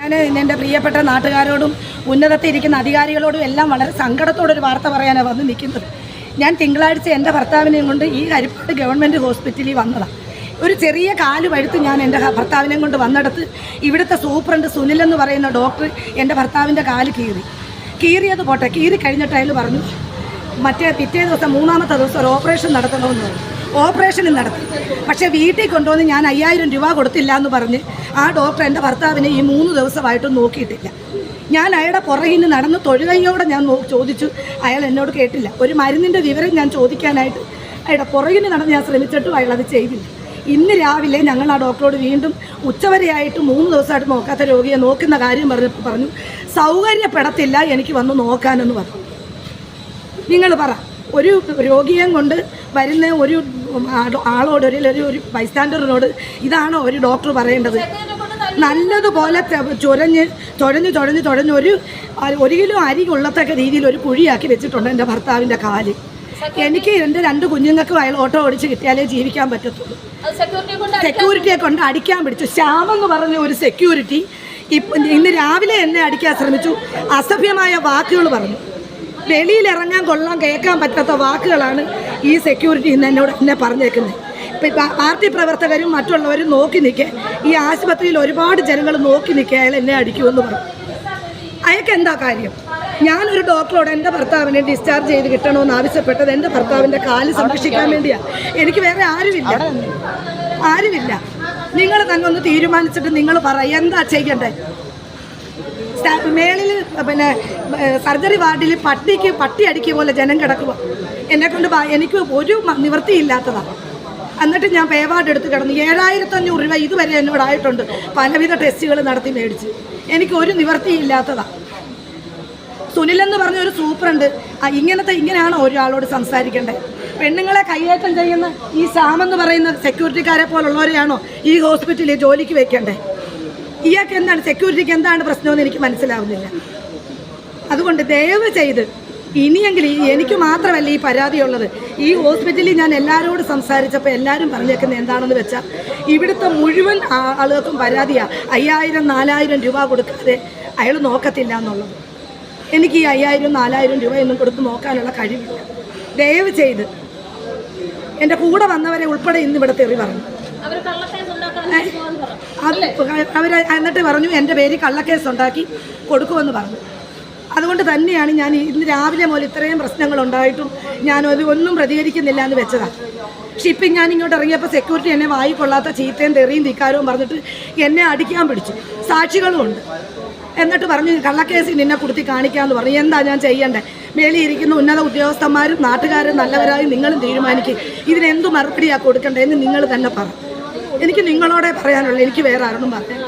ഞാൻ എൻ്റെ പ്രിയപ്പെട്ട നാട്ടുകാരോടും ഉന്നതത്തിൽ ഇരിക്കുന്ന അധികാരികളോടും എല്ലാം വളരെ സങ്കടത്തോടൊരു വാർത്ത പറയാനാണ് വന്ന് നിൽക്കുന്നത്. ഞാൻ തിങ്കളാഴ്ച എൻ്റെ ഭർത്താവിനെയും കൊണ്ട് ഈ ഹരിപ്പാട് ഗവൺമെൻറ് ഹോസ്പിറ്റലിൽ വന്നതാണ്. ഒരു ചെറിയ കാല് പഴുത്ത് ഞാൻ എൻ്റെ ഭർത്താവിനെയും കൊണ്ട് വന്നിടത്ത് ഇവിടുത്തെ സൂപ്രണ്ട് സുനിൽ എന്ന് പറയുന്ന ഡോക്ടർ എൻ്റെ ഭർത്താവിൻ്റെ കാല് കീറിയത് പോട്ടെ, കീറി കഴിഞ്ഞിട്ട് അയാൾ പറഞ്ഞു പിറ്റേ ദിവസം മൂന്നാമത്തെ ദിവസം ഒരു ഓപ്പറേഷൻ നടത്തണമെന്ന് പറഞ്ഞു. ഓപ്പറേഷനും നടത്തി. പക്ഷേ വീട്ടിൽ കൊണ്ടുവന്ന് ഞാൻ 5000 രൂപ കൊടുത്തില്ല എന്ന് പറഞ്ഞ് ആ ഡോക്ടർ എൻ്റെ ഭർത്താവിനെ ഈ 3 ദിവസമായിട്ടും നോക്കിയിട്ടില്ല. ഞാൻ അയാളുടെ പുറകിൽ നിന്ന് നടന്ന് തൊഴുകൈയോടെ ഞാൻ ചോദിച്ചു, അയാൾ എന്നോട് കേട്ടില്ല. ഒരു മരുന്നിൻ്റെ വിവരം ഞാൻ ചോദിക്കാനായിട്ട് അയാളുടെ പുറകിൽ നടന്ന് ഞാൻ ശ്രമിച്ചിട്ടും അയാൾ അത് ചെയ്തില്ല. ഇന്ന് രാവിലെ ഞങ്ങൾ ആ ഡോക്ടറോട് വീണ്ടും ഉച്ചവരെയായിട്ട് 3 ദിവസമായിട്ട് നോക്കാത്ത രോഗിയെ നോക്കുന്ന കാര്യം പറഞ്ഞു സൗകര്യപ്പെടത്തില്ല എനിക്ക് വന്ന് നോക്കാനെന്ന് പറഞ്ഞു. നിങ്ങൾ പറ, ഒരു രോഗിയെ കൊണ്ട് വരുന്ന ഒരു ആളോട് ഒരു ബൈസ്റ്റാൻഡറിനോട് ഇതാണോ ഒരു ഡോക്ടർ പറയേണ്ടത്? നല്ലതുപോലെ ചൊഴഞ്ഞ് ഒരു കിലോ അരി കൊള്ളത്തക്ക രീതിയിൽ ഒരു കുഴിയാക്കി വെച്ചിട്ടുണ്ട് എൻ്റെ ഭർത്താവിൻ്റെ കാല്. എനിക്ക് എൻ്റെ 2 കുഞ്ഞുങ്ങൾക്കും അയാൾ ഓട്ടോ ഓടിച്ച് കിട്ടിയാലേ ജീവിക്കാൻ പറ്റത്തുള്ളൂ. സെക്യൂരിറ്റിയെ കൊണ്ട് അടിക്കാൻ പിടിച്ചു. ശ്യാമെന്ന് പറഞ്ഞ ഒരു സെക്യൂരിറ്റി ഇന്ന് രാവിലെ എന്നെ അടിക്കാൻ ശ്രമിച്ചു. അസഭ്യമായ വാക്കുകൾ പറഞ്ഞു. വെളിയിലിറങ്ങാൻ കൊള്ളാൻ കേൾക്കാൻ പറ്റാത്ത വാക്കുകളാണ് ഈ സെക്യൂരിറ്റി ഇന്ന് എന്നെ പറഞ്ഞേക്കുന്നത്. ഇപ്പം പാർട്ടി പ്രവർത്തകരും മറ്റുള്ളവരും നോക്കി നിൽക്കുക, ഈ ആശുപത്രിയിൽ ഒരുപാട് ജനങ്ങൾ നോക്കി നിൽക്കുക, അയാൾ എന്നെ അടിക്കുമെന്ന് പറഞ്ഞു. അയാൾക്ക് എന്താ കാര്യം? ഞാനൊരു ഡോക്ടറോട് എൻ്റെ ഭർത്താവിനെ ഡിസ്ചാർജ് ചെയ്ത് കിട്ടണമെന്ന് ആവശ്യപ്പെട്ടത് എൻ്റെ ഭർത്താവിൻ്റെ കാല് സംരക്ഷിക്കാൻ വേണ്ടിയാണ്. എനിക്ക് വേറെ ആരുമില്ല. നിങ്ങൾ തന്നെ ഒന്ന് തീരുമാനിച്ചിട്ട് നിങ്ങൾ പറ, എന്താ ചെയ്യണ്ടേ? മേളിൽ പിന്നെ സർജറി വാർഡിൽ പട്ടി അടിക്കുക പോലെ ജനം കിടക്കുക. എന്നെക്കൊണ്ട് എനിക്ക് ഒരു നിവൃത്തിയില്ലാത്തതാണ്. എന്നിട്ട് ഞാൻ പേവാർഡ് എടുത്ത് കിടന്നു. 7500 രൂപ ഇതുവരെ എന്നോടായിട്ടുണ്ട്. പലവിധ ടെസ്റ്റുകൾ നടത്തി മേടിച്ച് എനിക്ക് ഒരു നിവൃത്തിയില്ലാത്തതാണ്. സുനിലെന്ന് പറഞ്ഞ ഒരു സൂപ്രണ്ട് ഇങ്ങനെയാണോ ഒരാളോട് സംസാരിക്കേണ്ടത്? പെണ്ണുങ്ങളെ കൈയേറ്റം ചെയ്യുന്ന ഈ ശ്യാമെന്ന് പറയുന്ന സെക്യൂരിറ്റിക്കാരെ പോലുള്ളവരെയാണോ ഈ ഹോസ്പിറ്റലിൽ ജോലിക്ക് വെക്കേണ്ടത്? ഇയാൾക്ക് എന്താണ്, സെക്യൂരിറ്റിക്ക് എന്താണ് പ്രശ്നമെന്ന് എനിക്ക് മനസ്സിലാവുന്നില്ല. അതുകൊണ്ട് ദയവ് ചെയ്ത് ഇനിയെങ്കിലും എനിക്ക് മാത്രമല്ല ഈ പരാതിയുള്ളത്. ഈ ഹോസ്പിറ്റലിൽ ഞാൻ എല്ലാവരോടും സംസാരിച്ചപ്പോൾ എല്ലാവരും പറഞ്ഞേക്കുന്നത് എന്താണെന്ന് വെച്ചാൽ ഇവിടുത്തെ മുഴുവൻ ആളുകൾക്കും പരാതിയാണ് 5000-4000 രൂപ കൊടുക്കാതെ അയാൾ നോക്കത്തില്ല എന്നുള്ളത്. എനിക്ക് ഈ 5000-4000 രൂപയൊന്നും കൊടുത്ത് നോക്കാനുള്ള കഴിവില്ല. ദയവ് ചെയ്ത് എൻ്റെ കൂടെ വന്നവരെ ഉൾപ്പെടെ ഇന്ന് ഇവിടെ തെറി പറഞ്ഞു. അവർ എന്നിട്ട് പറഞ്ഞു എൻ്റെ പേര് കള്ളക്കേസ് ഉണ്ടാക്കി കൊടുക്കുമെന്ന് പറഞ്ഞു. അതുകൊണ്ട് തന്നെയാണ് ഞാൻ ഇന്ന് രാവിലെ മുതൽ ഇത്രയും പ്രശ്നങ്ങളുണ്ടായിട്ടും ഞാനത് ഒന്നും പ്രതികരിക്കുന്നില്ല എന്ന് വെച്ചതാണ്. പക്ഷെ ഇപ്പം ഞാൻ ഇങ്ങോട്ട് ഇറങ്ങിയപ്പോൾ സെക്യൂരിറ്റി എന്നെ വായിക്കൊള്ളാത്ത ചീത്തയും തെറിയും ധിക്കാരവും പറഞ്ഞിട്ട് എന്നെ അടിക്കാൻ പിടിച്ചു. സാക്ഷികളും ഉണ്ട്. എന്നിട്ട് പറഞ്ഞു കള്ളക്കേസിൽ നിന്നെ കൊടുത്തി കാണിക്കാമെന്ന് പറഞ്ഞു. എന്താ ഞാൻ ചെയ്യണ്ടേ? മേളിയിരിക്കുന്ന ഉന്നത ഉദ്യോഗസ്ഥന്മാരും നാട്ടുകാരും നല്ലവരായി നിങ്ങളും തീരുമാനിക്കും. ഇതിനെന്തു മറുപടിയാണ് കൊടുക്കേണ്ടതെന്ന് നിങ്ങൾ തന്നെ പറ. എനിക്ക് നിങ്ങളോടെ പറയാനുള്ളൂ. എനിക്ക് വേറെ ആരോടും പറയാം.